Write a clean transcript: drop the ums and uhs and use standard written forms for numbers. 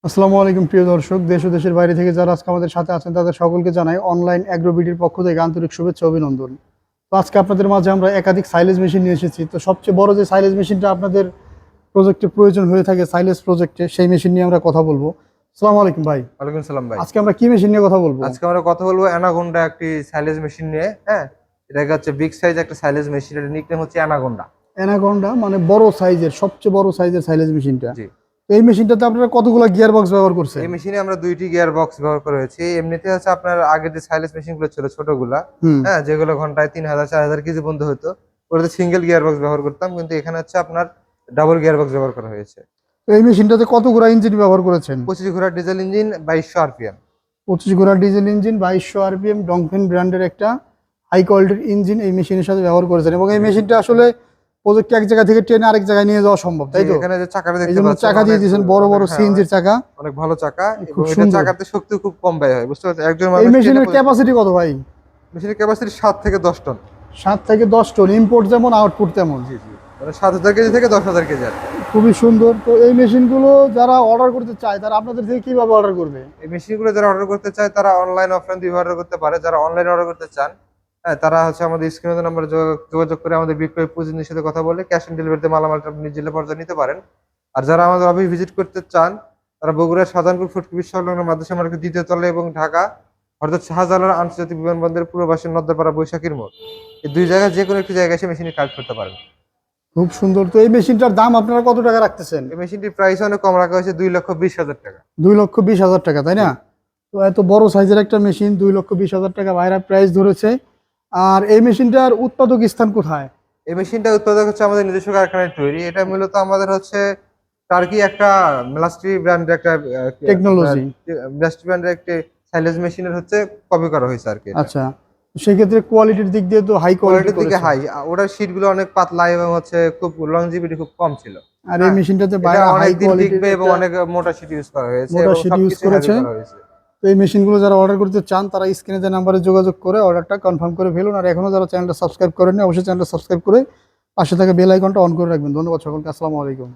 আসসালামু আলাইকুম প্রিয় দর্শক, দেশ ও দেশের বাইরে থেকে যারা আজকে আমাদের সাথে আছেন তাদের সকলকে জানাই অনলাইন অ্যাগ্রোবিডির পক্ষ থেকে আন্তরিক শুভেচ্ছা অভিনন্দন। তো আজকে আপনাদের মাঝে আমরা একাধিক সাইলেজ মেশিন নিয়ে এসেছি। তো সবচেয়ে বড় যে সাইলেজ মেশিনটা আপনাদের প্রজেক্টে প্রয়োজন হয়ে থাকে সাইলেজ প্রজেক্টে, সেই মেশিন নিয়ে আমরা কথা বলবো। আসসালামু আলাইকুম ভাই। ওয়ালাইকুম সালাম ভাই। আজকে আমরা কি মেশিন নিয়ে কথা বলবো? আজকে আমরা কথা বলবো অ্যানাকোন্ডা একটি সাইলেজ মেশিন নিয়ে। হ্যাঁ, এটা হচ্ছে বিগ সাইজ একটা সাইলেজ মেশিন। এর নিকনেম হচ্ছে অ্যানাকোন্ডা। অ্যানাকোন্ডা মানে বড় সাইজের, সবচেয়ে বড় সাইজের সাইলেজ মেশিনটা। জি, তো এই মেশিনটাতে আপনারা কতগুলো গিয়ার বক্স ব্যবহার করছেন? এই মেশিনে আমরা দুইটি গিয়ার বক্স ব্যবহার করা হয়েছে। এমনিতে হচ্ছে আপনার আগের যে সাইলেজ মেশিন গুলো ছিল ছোটগুলা, হুম। হ্যাঁ, যেগুলো ঘন্টায় 3000 4000 কেজি পর্যন্ত হতো, ওটাতে সিঙ্গেল গিয়ার বক্স ব্যবহার করতাম, কিন্তু এখানে হচ্ছে আপনার ডাবল গিয়ার বক্স ব্যবহার করা হয়েছে। তো এই মেশিনটাতে কতগুলো ইঞ্জিন ব্যবহার করেছেন? 25 ঘোড়ার ডিজেল ইঞ্জিন, 2200 আরপিএম। 25 ঘোড়ার ডিজেল ইঞ্জিন, 2200 আরপিএম, ডংফিন ব্র্যান্ডের একটা হাই কোয়ালিটির ইঞ্জিন এই মেশিনের সাথে ব্যবহার করেছেন। এবং এই মেশিনটা আসলে প্রজেক্ট এক জায়গা থেকে টেনে আরেক জায়গায় নিয়ে যাওয়া সম্ভব, তাই তো? এখানে যে চাকাটা এই দেখতে জন্য পাচ্ছেন, চাকা দিয়ে দিয়েছেন বড় বড় হ্যাঁ, সিএনজির চাকা। অনেক ভালো চাকা, খুব এবং এটা সুন্দর। চাকাতে শক্তি খুব কম ব্যয় হয়, বুঝতে পারছেন? একজন এই মানুষ মেশিনের ক্যাপাসিটি কত ভাই? মেশিনের ক্যাপাসিটি 7 থেকে 10 টন। 7 থেকে 10 টন, ইম্পোর্ট যেমন আউটপুট তেমন। জি জি, মানে 7000 কেজি থেকে 10,000 কেজি আর কি। খুবই সুন্দর। তো এই মেশিনগুলো যারা অর্ডার করতে চায় তারা আপনাদের থেকে কিভাবে অর্ডার করবে? এই মেশিনগুলো যারা অর্ডার করতে চায় তারা অনলাইন অফলাইন দুইভাবে অর্ডার করতে পারে। যারা অনলাইন অর্ডার করতে চান, হ্যাঁ, তারা হচ্ছে আমাদের স্ক্রিনে নাম্বারে যোগাযোগ করে আমাদের বিক্রয় প্রতিনিধির সাথে কথা বলে ক্যাশ অন ডেলিভারিতে মালামালটা আপনি জেলা পর্যায়ে নিতে পারেন। আর যারা আমাদের অফিস ভিজিট করতে চান, তারা বগুড়া শাহজাহানপুর ফুটকি সংলগ্ন মাদ্রাসা মার্কেট দ্বিতীয় তলা এবং ঢাকা হযরত শাহজালাল আন্তর্জাতিক বিমানবন্দরের পূর্ব পাশে নদ্দাপাড়া বৈশাখীর মোড়, এই দুই জায়গায় যে কোনো একটি জায়গায় এসে মেশিনে কাজ করতে পারেন। খুব সুন্দর। তো এই মেশিনটার দাম আপনারা কত টাকা রাখতেছেন? এই মেশিনটির প্রাইস অনেক কম রাখা হয়েছে, 2,20,000 টাকা। 2,20,000 টাকা, তাই না? তো এত বড় সাইজের একটা মেশিন 2,20,000 টাকা ভাইরা প্রাইস ধরেছে। আর এই মেশিনটার উৎপাদক স্থান কোথায়? এই মেশিনটা উৎপাদক হচ্ছে আমাদের নিজস্ব কারখানায় তৈরি। এটা মূলত আমাদের হচ্ছে টার্কি একটা মেলাস্ট্রি ব্র্যান্ডের একটা টেকনোলজি। মেলাস্ট্রি ব্র্যান্ডের একটা সাইলেজ মেশিনের হচ্ছে কপি করা হয়েছে আর কি। আচ্ছা, সেক্ষেত্রে কোয়ালিটির দিক দিয়ে তো হাই কোয়ালিটি কোয়ালিটির দিকে হাই, ওটার শীট গুলো অনেক পাতলা এবং হচ্ছে খুব লংজিভিটি খুব কম ছিল। আর এই মেশিনটাতে এটা বাইরে হাই অনেক দিন কোয়ালিটির টিকবে এবং অনেক মোটা শীট ইউজ করা হয়েছে মোটা এবং শীট ইউজ সবকিছু হেভি করেছে। করা হয়েছে। তো এই মেশিনগুলো যারা অর্ডার করতে চান তারা স্ক্রিনে যে নাম্বারে যোগাযোগ করে অর্ডারটা কনফার্ম করে ফেলুন। আর এখনো যারা চ্যানেলটা সাবস্ক্রাইব করেননি অবশ্যই চ্যানেলটা সাবস্ক্রাইব করে পাশে থাকা বেল আইকনটা অন করে রাখবেন। ধন্যবাদ সকলকে। আসসালামু আলাইকুম।